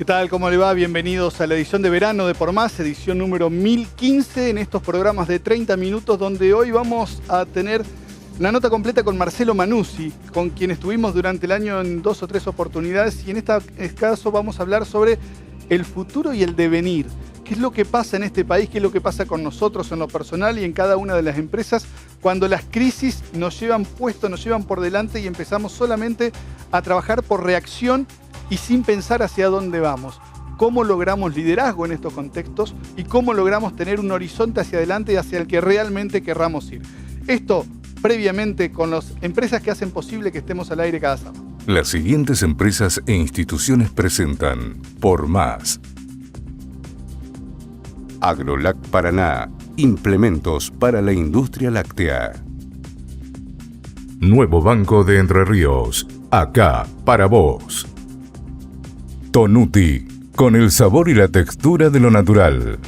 ¿Qué tal? ¿Cómo le va? Bienvenidos a la edición de verano de Por Más, edición número 1015 en estos programas de 30 minutos donde hoy vamos a tener una nota completa con Marcelo Manuzzi, con quien estuvimos durante el año en 2 o 3 oportunidades y en este caso vamos a hablar sobre el futuro y el devenir. ¿Qué es lo que pasa en este país? ¿Qué es lo que pasa con nosotros en lo personal y en cada una de las empresas cuando las crisis nos llevan puesto, nos llevan por delante y empezamos solamente a trabajar por reacción y sin pensar hacia dónde vamos? ¿Cómo logramos liderazgo en estos contextos y cómo logramos tener un horizonte hacia adelante y hacia el que realmente querramos ir? Esto previamente con las empresas que hacen posible que estemos al aire cada sábado. Las siguientes empresas e instituciones presentan Por Más. Agrolac Paraná, implementos para la industria láctea. Nuevo Banco de Entre Ríos, acá para vos. Tonuti, con el sabor y la textura de lo natural.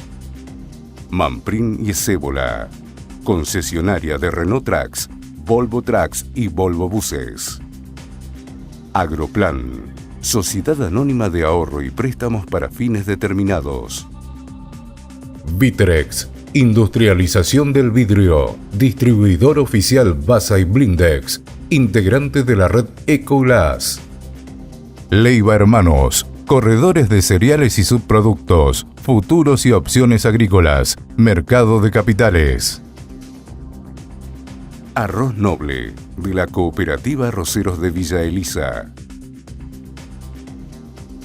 Manprin y Cébola, concesionaria de Renault Trucks, Volvo Trucks y Volvo Buses. Agroplan, sociedad anónima de ahorro y préstamos para fines determinados. Vitrex, industrialización del vidrio, distribuidor oficial Basa y Blindex, integrante de la red Ecoglass. Leiva Hermanos, corredores de cereales y subproductos, futuros y opciones agrícolas, mercado de capitales. Arroz Noble, de la Cooperativa Arroceros de Villa Elisa.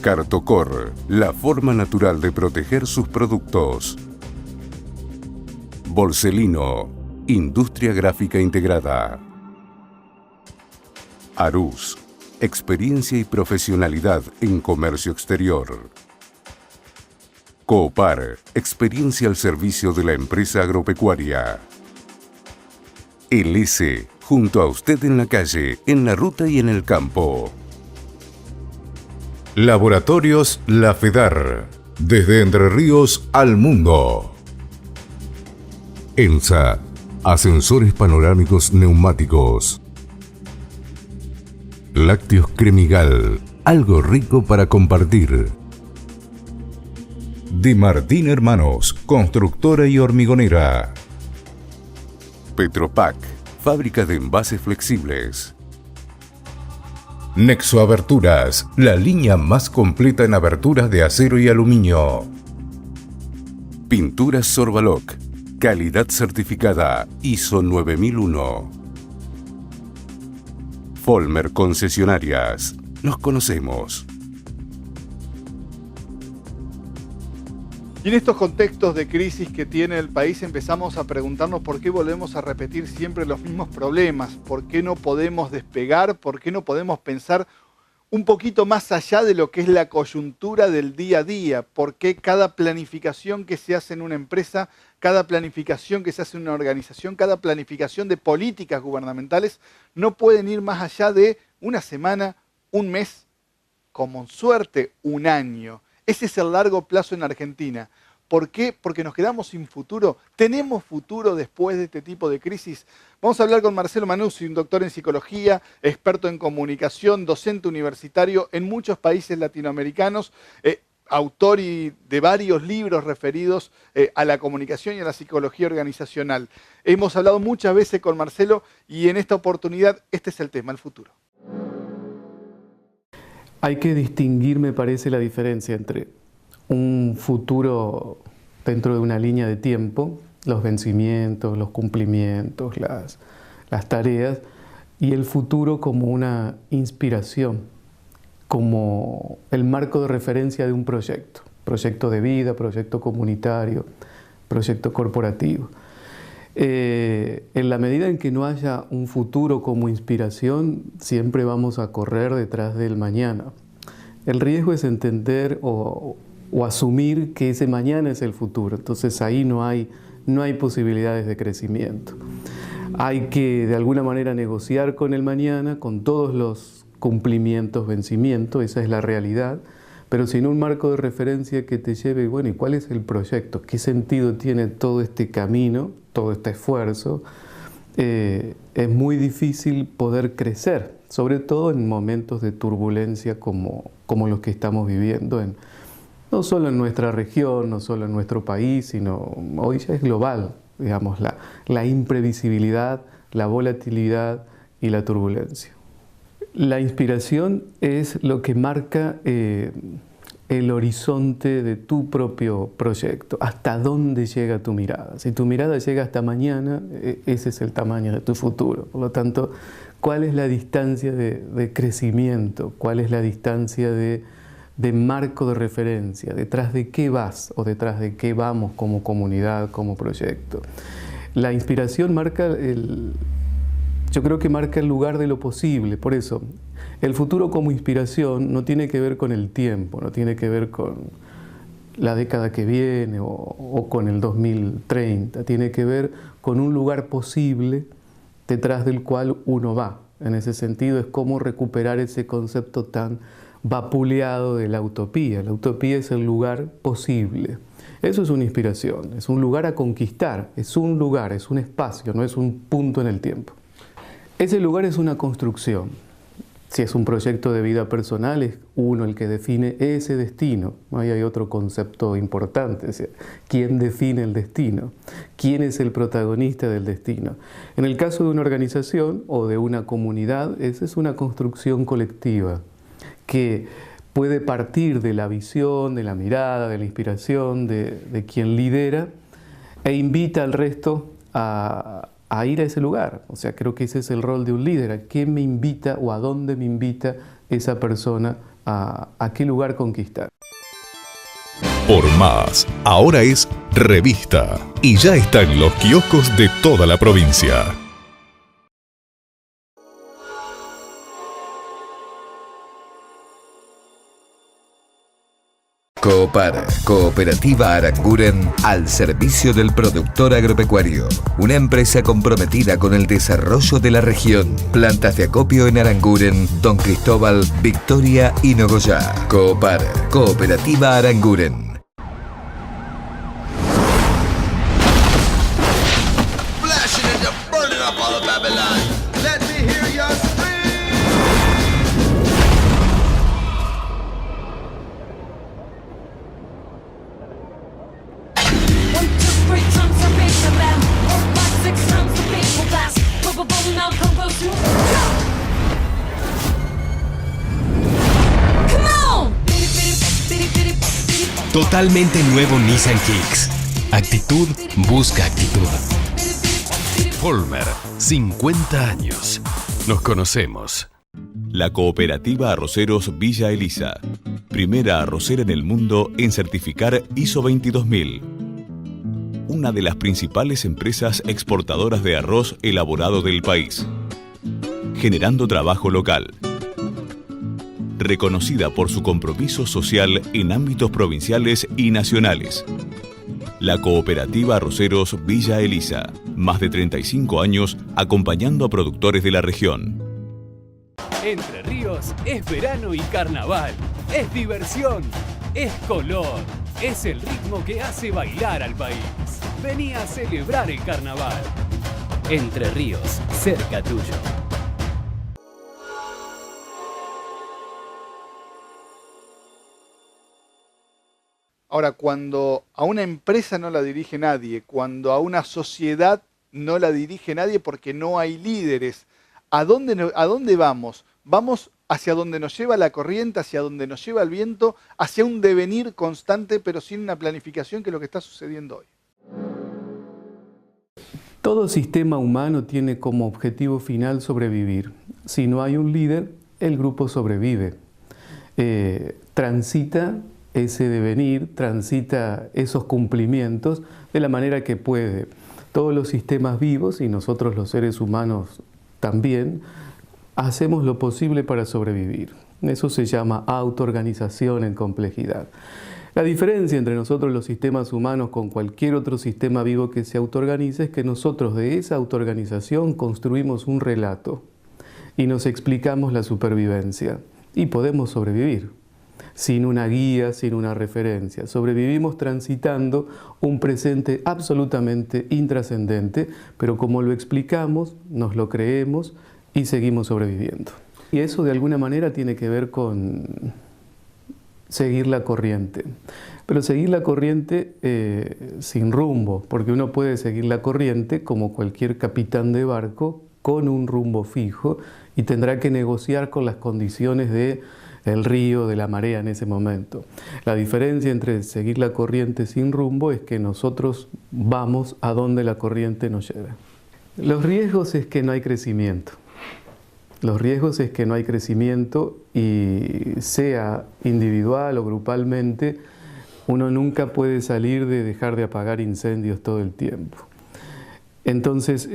Cartocor, la forma natural de proteger sus productos. Borselino, industria gráfica integrada. Arús, experiencia y profesionalidad en comercio exterior. Coopar, experiencia al servicio de la empresa agropecuaria. LS, junto a usted en la calle, en la ruta y en el campo. Laboratorios La Fedar, desde Entre Ríos al mundo. ENSA, ascensores panorámicos neumáticos. Lácteos Cremigal, algo rico para compartir. Di Martín Hermanos, constructora y hormigonera. Petropac, fábrica de envases flexibles. Nexo Aberturas, la línea más completa en aberturas de acero y aluminio. Pinturas Sorbaloc, calidad certificada ISO 9001. Folmer Concesionarias, nos conocemos. Y en estos contextos de crisis que tiene el país empezamos a preguntarnos por qué volvemos a repetir siempre los mismos problemas, por qué no podemos despegar, por qué no podemos pensar un poquito más allá de lo que es la coyuntura del día a día, por qué cada planificación que se hace en una empresa, cada planificación que se hace en una organización, cada planificación de políticas gubernamentales no pueden ir más allá de una semana, un mes, como suerte un año. Ese es el largo plazo en Argentina. ¿Por qué? Porque nos quedamos sin futuro. ¿Tenemos futuro después de este tipo de crisis? Vamos a hablar con Marcelo Manuzzi, un doctor en psicología, experto en comunicación, docente universitario en muchos países latinoamericanos, autor de varios libros referidos a la comunicación y a la psicología organizacional. Hemos hablado muchas veces con Marcelo y en esta oportunidad este es el tema, el futuro. Hay que distinguir, me parece, la diferencia entre un futuro dentro de una línea de tiempo, los vencimientos, los cumplimientos, las tareas, y el futuro como una inspiración, como el marco de referencia de un proyecto de vida, proyecto comunitario, proyecto corporativo. En la medida en que no haya un futuro como inspiración, siempre vamos a correr detrás del mañana. El riesgo es entender o asumir que ese mañana es el futuro. Entonces ahí no hay posibilidades de crecimiento. Hay que de alguna manera negociar con el mañana, con todos los cumplimientos, vencimientos, esa es la realidad, pero sin un marco de referencia que te lleve, bueno, ¿y cuál es el proyecto? ¿Qué sentido tiene todo este camino, todo este esfuerzo? Es muy difícil poder crecer, sobre todo en momentos de turbulencia como los que estamos viviendo no solo en nuestra región, no solo en nuestro país, sino hoy ya es global, digamos, la imprevisibilidad, la volatilidad y la turbulencia. La inspiración es lo que marca el horizonte de tu propio proyecto, hasta dónde llega tu mirada. Si tu mirada llega hasta mañana, ese es el tamaño de tu futuro. Por lo tanto, ¿cuál es la distancia de crecimiento? ¿Cuál es la distancia de marco de referencia? ¿Detrás de qué vas o detrás de qué vamos como comunidad, como proyecto? La inspiración marca yo creo que marca el lugar de lo posible. Por eso, el futuro como inspiración no tiene que ver con el tiempo, no tiene que ver con la década que viene o con el 2030. Tiene que ver con un lugar posible detrás del cual uno va. En ese sentido, es cómo recuperar ese concepto tan vapuleado de la utopía. La utopía es el lugar posible. Eso es una inspiración, es un lugar a conquistar, es un lugar, es un espacio, no es un punto en el tiempo. Ese lugar es una construcción. Si es un proyecto de vida personal, es uno el que define ese destino. Ahí hay otro concepto importante, o sea, ¿quién define el destino? ¿Quién es el protagonista del destino? En el caso de una organización o de una comunidad, esa es una construcción colectiva que puede partir de la visión, de la mirada, de la inspiración de quien lidera e invita al resto a ir a ese lugar. O sea, creo que ese es el rol de un líder. ¿A qué me invita o a dónde me invita esa persona a qué lugar conquistar? Por Más, ahora es revista y ya está en los kioscos de toda la provincia. Coopar, Cooperativa Aranguren, al servicio del productor agropecuario. Una empresa comprometida con el desarrollo de la región. Plantas de acopio en Aranguren, Don Cristóbal, Victoria y Nogoyá. Coopar, Cooperativa Aranguren. Totalmente nuevo Nissan Kicks. Actitud busca actitud. Holmer, 50 años. Nos conocemos. La Cooperativa Arroceros Villa Elisa. Primera arrocera en el mundo en certificar ISO 22000. Una de las principales empresas exportadoras de arroz elaborado del país. Generando trabajo local. Reconocida por su compromiso social en ámbitos provinciales y nacionales. La Cooperativa Arroceros Villa Elisa, más de 35 años acompañando a productores de la región. Entre Ríos es verano y carnaval, es diversión, es color, es el ritmo que hace bailar al país. Vení a celebrar el carnaval. Entre Ríos, cerca tuyo. Ahora, cuando a una empresa no la dirige nadie, cuando a una sociedad no la dirige nadie porque no hay líderes, ¿a dónde vamos? Vamos hacia donde nos lleva la corriente, hacia donde nos lleva el viento, hacia un devenir constante pero sin una planificación, que es lo que está sucediendo hoy. Todo sistema humano tiene como objetivo final sobrevivir. Si no hay un líder, el grupo sobrevive. Transita ese devenir, transita esos cumplimientos de la manera que puede. Todos los sistemas vivos, y nosotros los seres humanos también, hacemos lo posible para sobrevivir. Eso se llama autoorganización en complejidad. La diferencia entre nosotros los sistemas humanos con cualquier otro sistema vivo que se autoorganice es que nosotros de esa autoorganización construimos un relato y nos explicamos la supervivencia y podemos sobrevivir. Sin una guía, sin una referencia. Sobrevivimos transitando un presente absolutamente intrascendente, pero como lo explicamos, nos lo creemos y seguimos sobreviviendo. Y eso de alguna manera tiene que ver con seguir la corriente. Pero seguir la corriente sin rumbo, porque uno puede seguir la corriente como cualquier capitán de barco con un rumbo fijo y tendrá que negociar con las condiciones del río, de la marea en ese momento. La diferencia entre seguir la corriente sin rumbo es que nosotros vamos a donde la corriente nos lleva. Los riesgos es que no hay crecimiento. Los riesgos es que no hay crecimiento y sea individual o grupalmente, uno nunca puede salir de dejar de apagar incendios todo el tiempo. Entonces,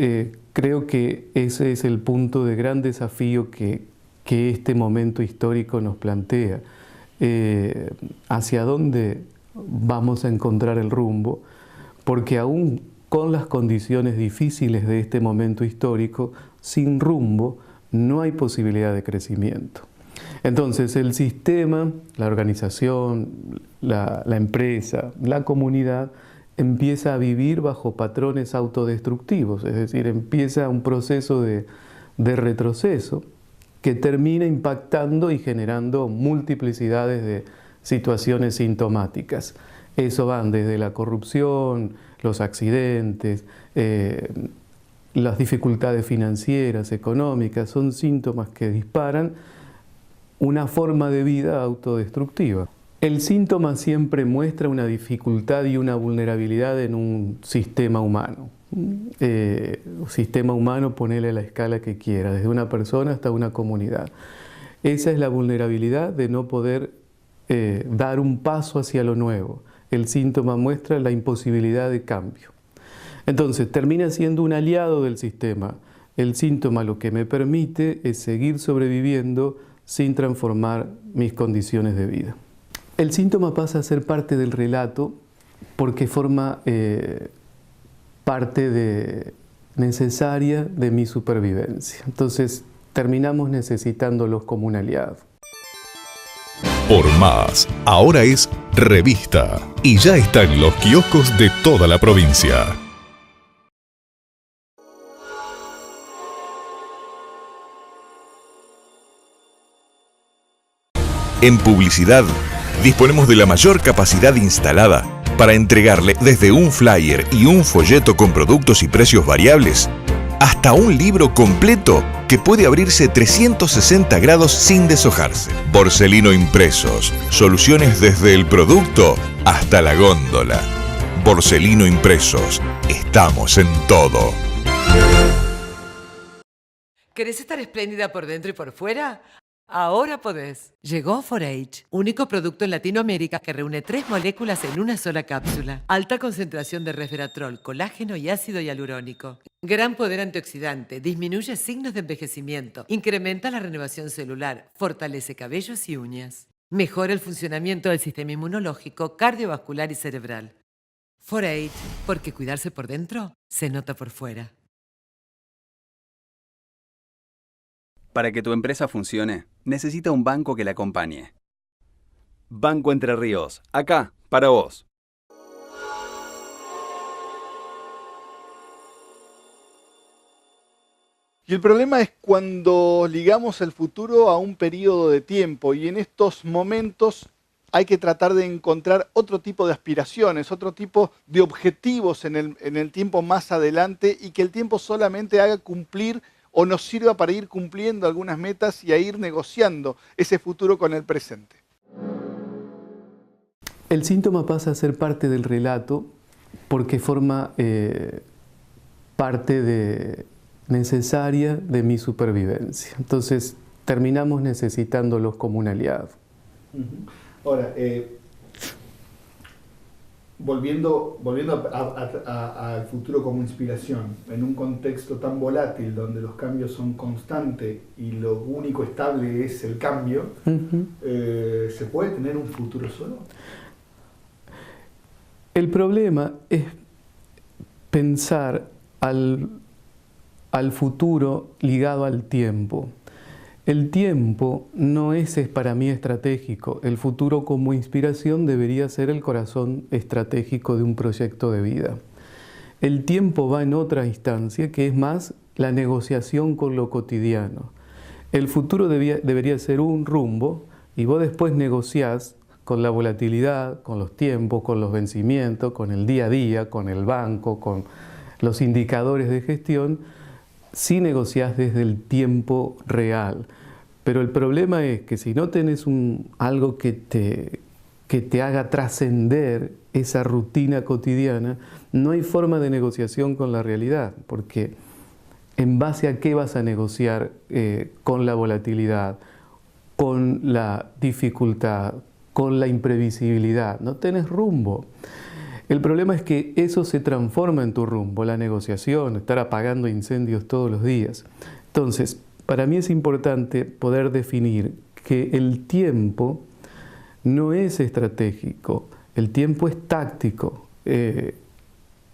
creo que ese es el punto de gran desafío que este momento histórico nos plantea. ¿Hacia dónde vamos a encontrar el rumbo? Porque aún con las condiciones difíciles de este momento histórico, sin rumbo, no hay posibilidad de crecimiento. Entonces el sistema, la organización, la empresa, la comunidad empieza a vivir bajo patrones autodestructivos, es decir, empieza un proceso de retroceso que termina impactando y generando multiplicidades de situaciones sintomáticas. Eso van desde la corrupción, los accidentes, las dificultades financieras, económicas, son síntomas que disparan una forma de vida autodestructiva. El síntoma siempre muestra una dificultad y una vulnerabilidad en un sistema humano. Sistema humano, ponele la escala que quiera, desde una persona hasta una comunidad. Esa es la vulnerabilidad de no poder dar un paso hacia lo nuevo. El síntoma muestra la imposibilidad de cambio. Entonces, termina siendo un aliado del sistema. El síntoma lo que me permite es seguir sobreviviendo sin transformar mis condiciones de vida. El síntoma pasa a ser parte del relato porque forma parte necesaria de mi supervivencia. Entonces, terminamos necesitándolos como un aliado. Por Más, ahora es revista y ya está en los kioscos de toda la provincia. En publicidad, disponemos de la mayor capacidad instalada para entregarle desde un flyer y un folleto con productos y precios variables hasta un libro completo que puede abrirse 360 grados sin deshojarse. Borselino Impresos, soluciones desde el producto hasta la góndola. Borselino Impresos, estamos en todo. ¿Querés estar espléndida por dentro y por fuera? Ahora podés. Llegó 4H, único producto en Latinoamérica que reúne 3 moléculas en una sola cápsula. Alta concentración de resveratrol, colágeno y ácido hialurónico. Gran poder antioxidante, disminuye signos de envejecimiento, incrementa la renovación celular, fortalece cabellos y uñas. Mejora el funcionamiento del sistema inmunológico, cardiovascular y cerebral. 4H, porque cuidarse por dentro se nota por fuera. Para que tu empresa funcione, necesita un banco que la acompañe. Banco Entre Ríos, acá, para vos. Y el problema es cuando ligamos el futuro a un periodo de tiempo y en estos momentos hay que tratar de encontrar otro tipo de aspiraciones, otro tipo de objetivos en el tiempo más adelante y que el tiempo solamente haga cumplir o nos sirva para ir cumpliendo algunas metas y a ir negociando ese futuro con el presente. El síntoma pasa a ser parte del relato porque forma parte necesaria de mi supervivencia. Entonces, terminamos necesitándolos como un aliado. Ahora, volviendo al futuro como inspiración, en un contexto tan volátil donde los cambios son constantes y lo único estable es el cambio, ¿se puede tener un futuro solo? El problema es pensar al futuro ligado al tiempo. El tiempo no es para mí estratégico. El futuro como inspiración debería ser el corazón estratégico de un proyecto de vida. El tiempo va en otra instancia, que es más la negociación con lo cotidiano. El futuro debería ser un rumbo y vos después negociás con la volatilidad, con los tiempos, con los vencimientos, con el día a día, con el banco, con los indicadores de gestión, si negociás desde el tiempo real. Pero el problema es que si no tenés algo que te haga trascender esa rutina cotidiana, no hay forma de negociación con la realidad, porque ¿en base a qué vas a negociar con la volatilidad, con la dificultad, con la imprevisibilidad? No tenés rumbo. El problema es que eso se transforma en tu rumbo, la negociación, estar apagando incendios todos los días. Entonces, para mí es importante poder definir que el tiempo no es estratégico, el tiempo es táctico.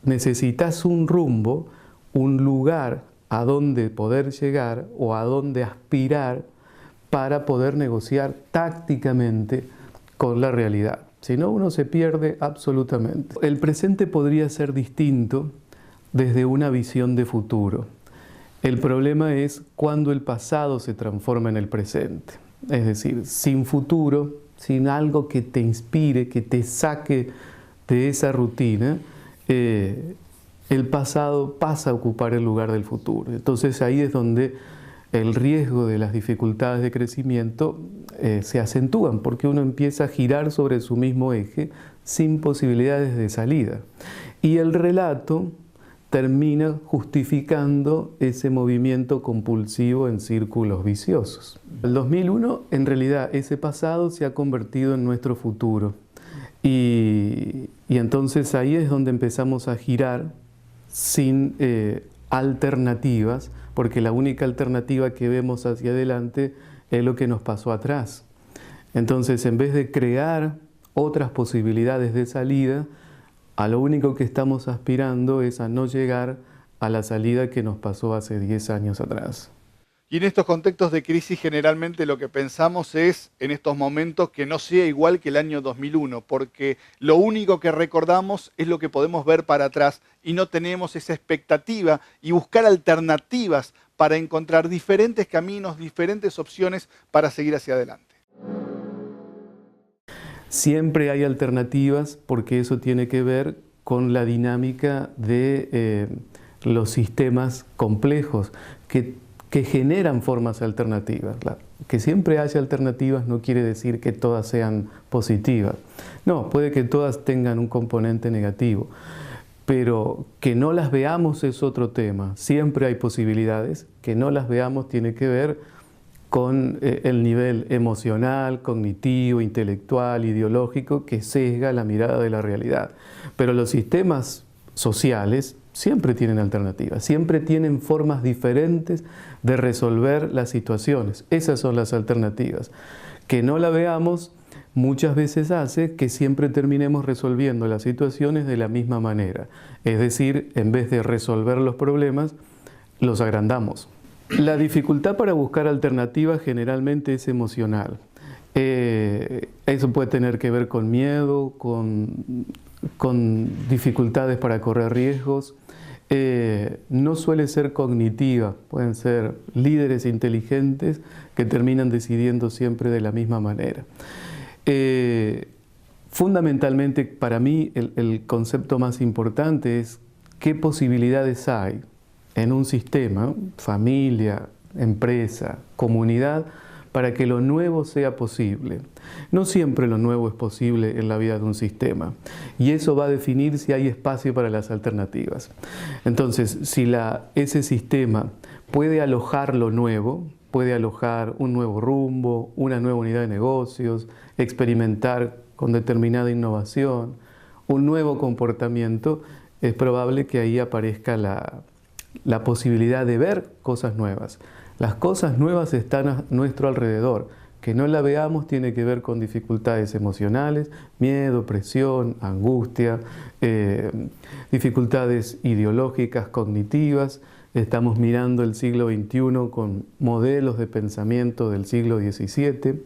Necesitas un rumbo, un lugar a donde poder llegar o a donde aspirar para poder negociar tácticamente con la realidad. Si no, uno se pierde absolutamente. El presente podría ser distinto desde una visión de futuro. El problema es cuando el pasado se transforma en el presente. Es decir, sin futuro, sin algo que te inspire, que te saque de esa rutina, el pasado pasa a ocupar el lugar del futuro. Entonces ahí es donde el riesgo de las dificultades de crecimiento se acentúan, porque uno empieza a girar sobre su mismo eje sin posibilidades de salida. Y el relato termina justificando ese movimiento compulsivo en círculos viciosos. El 2001, en realidad, ese pasado se ha convertido en nuestro futuro. Y entonces ahí es donde empezamos a girar sin alternativas, porque la única alternativa que vemos hacia adelante es lo que nos pasó atrás. Entonces, en vez de crear otras posibilidades de salida, a lo único que estamos aspirando es a no llegar a la salida que nos pasó hace 10 años atrás. Y en estos contextos de crisis generalmente lo que pensamos es, en estos momentos, que no sea igual que el año 2001, porque lo único que recordamos es lo que podemos ver para atrás y no tenemos esa expectativa y buscar alternativas para encontrar diferentes caminos, diferentes opciones para seguir hacia adelante. Siempre hay alternativas porque eso tiene que ver con la dinámica de los sistemas complejos que generan formas alternativas. Que siempre haya alternativas no quiere decir que todas sean positivas. No, puede que todas tengan un componente negativo, pero que no las veamos es otro tema. Siempre hay posibilidades, que no las veamos tiene que ver con el nivel emocional, cognitivo, intelectual, ideológico que sesga la mirada de la realidad. Pero los sistemas sociales siempre tienen alternativas, siempre tienen formas diferentes de resolver las situaciones. Esas son las alternativas. Que no la veamos muchas veces hace que siempre terminemos resolviendo las situaciones de la misma manera. Es decir, en vez de resolver los problemas, los agrandamos. La dificultad para buscar alternativas generalmente es emocional. Eso puede tener que ver con miedo, con dificultades para correr riesgos. No suele ser cognitiva, pueden ser líderes inteligentes que terminan decidiendo siempre de la misma manera. Fundamentalmente para mí el concepto más importante es qué posibilidades hay en un sistema, familia, empresa, comunidad, para que lo nuevo sea posible. No siempre lo nuevo es posible en la vida de un sistema y eso va a definir si hay espacio para las alternativas. Entonces, si ese sistema puede alojar lo nuevo, puede alojar un nuevo rumbo, una nueva unidad de negocios, experimentar con determinada innovación, un nuevo comportamiento, es probable que ahí aparezca la posibilidad de ver cosas nuevas. Las cosas nuevas están a nuestro alrededor. Que no la veamos tiene que ver con dificultades emocionales, miedo, presión, angustia, dificultades ideológicas, cognitivas. Estamos mirando el siglo XXI con modelos de pensamiento del siglo XVII,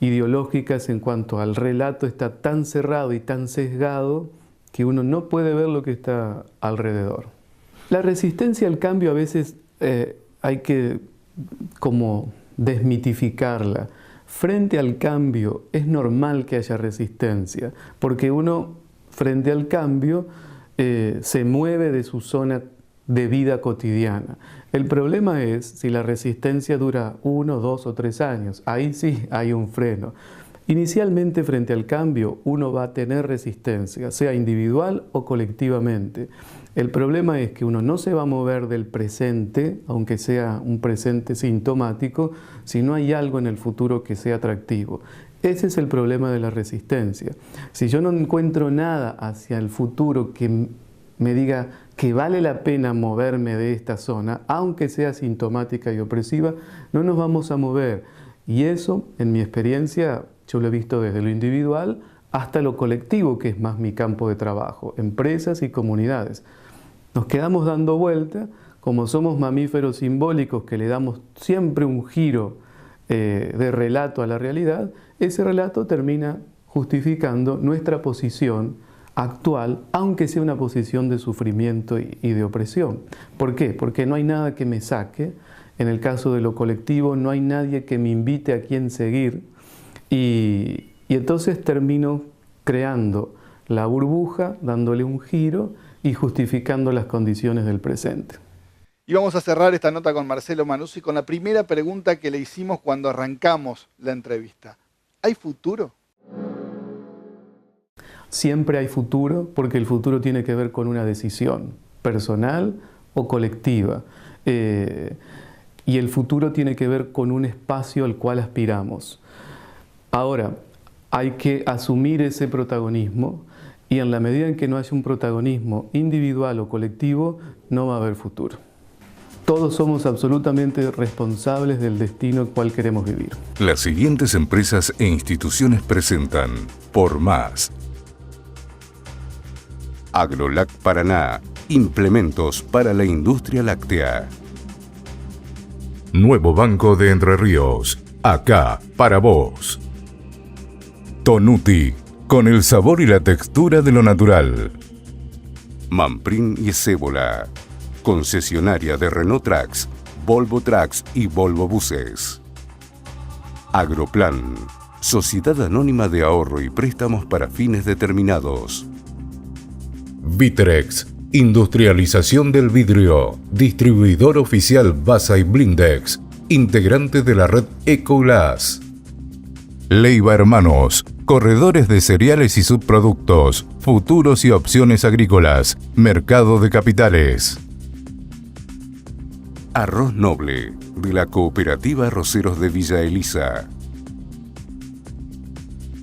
ideológicas en cuanto al relato está tan cerrado y tan sesgado que uno no puede ver lo que está alrededor. La resistencia al cambio a veces hay que como desmitificarla. frente al cambio es normal que haya resistencia, porque uno frente al cambio se mueve de su zona de vida cotidiana. El problema es si la resistencia dura 1, 2 o 3 años. Ahí sí hay un freno. Inicialmente frente al cambio uno va a tener resistencia, sea individual o colectivamente. El problema es que uno no se va a mover del presente, aunque sea un presente sintomático, si no hay algo en el futuro que sea atractivo. Ese es el problema de la resistencia. Si yo no encuentro nada hacia el futuro que me diga que vale la pena moverme de esta zona, aunque sea sintomática y opresiva, no nos vamos a mover. Y eso, en mi experiencia, yo lo he visto desde lo individual hasta lo colectivo, que es más mi campo de trabajo, empresas y comunidades. Nos quedamos dando vuelta, como somos mamíferos simbólicos que le damos siempre un giro de relato a la realidad, ese relato termina justificando nuestra posición actual, aunque sea una posición de sufrimiento y de opresión. ¿Por qué? Porque no hay nada que me saque. En el caso de lo colectivo, no hay nadie que me invite a quién seguir. Y entonces termino creando la burbuja, dándole un giro y justificando las condiciones del presente. Y vamos a cerrar esta nota con Marcelo Manuzzi con la primera pregunta que le hicimos cuando arrancamos la entrevista. ¿Hay futuro? Siempre hay futuro, porque el futuro tiene que ver con una decisión personal o colectiva. Y el futuro tiene que ver con un espacio al cual aspiramos. Ahora, hay que asumir ese protagonismo y en la medida en que no haya un protagonismo individual o colectivo, no va a haber futuro. Todos somos absolutamente responsables del destino al cual queremos vivir. Las siguientes empresas e instituciones presentan Por Más. Agrolac Paraná, implementos para la industria láctea. Nuevo Banco de Entre Ríos, acá para vos. Tonuti, con el sabor y la textura de lo natural. Manprin y Cébola, concesionaria de Renault Trucks, Volvo Trucks y Volvo Buses. Agroplan, sociedad anónima de ahorro y préstamos para fines determinados. Vitrex, industrialización del vidrio, distribuidor oficial Basa y Blindex, integrante de la red Ecoglass. Leiva Hermanos, corredores de cereales y subproductos, futuros y opciones agrícolas, mercado de capitales. Arroz Noble, de la Cooperativa Arroceros de Villa Elisa.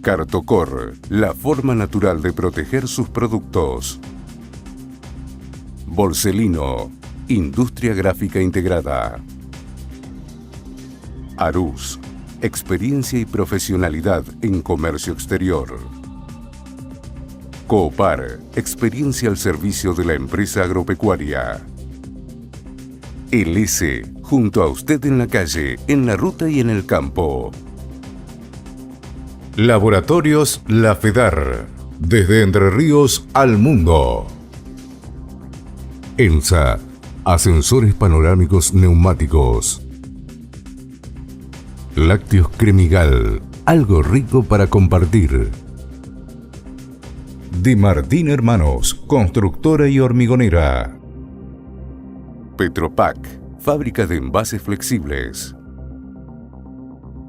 Cartocor, la forma natural de proteger sus productos. Borselino, industria gráfica integrada. Arús, experiencia y profesionalidad en comercio exterior. Coopar, experiencia al servicio de la empresa agropecuaria. LS, junto a usted en la calle, en la ruta y en el campo. Laboratorios La Fedar, desde Entre Ríos al mundo. ENSA, ascensores panorámicos neumáticos. Lácteos Cremigal, algo rico para compartir. Di Martín Hermanos, constructora y hormigonera. Petropac, fábrica de envases flexibles.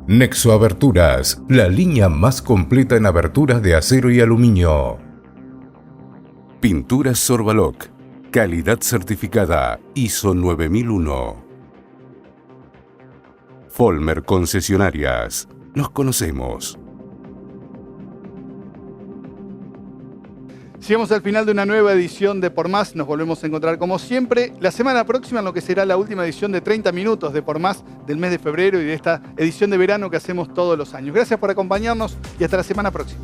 Nexo Aberturas, la línea más completa en aberturas de acero y aluminio. Pinturas Sorbaloc, calidad certificada ISO 9001. Folmer Concesionarias, nos conocemos. Llegamos al final de una nueva edición de Por Más. Nos volvemos a encontrar como siempre la semana próxima en lo que será la última edición de 30 minutos de Por Más del mes de febrero y de esta edición de verano que hacemos todos los años. Gracias por acompañarnos y hasta la semana próxima.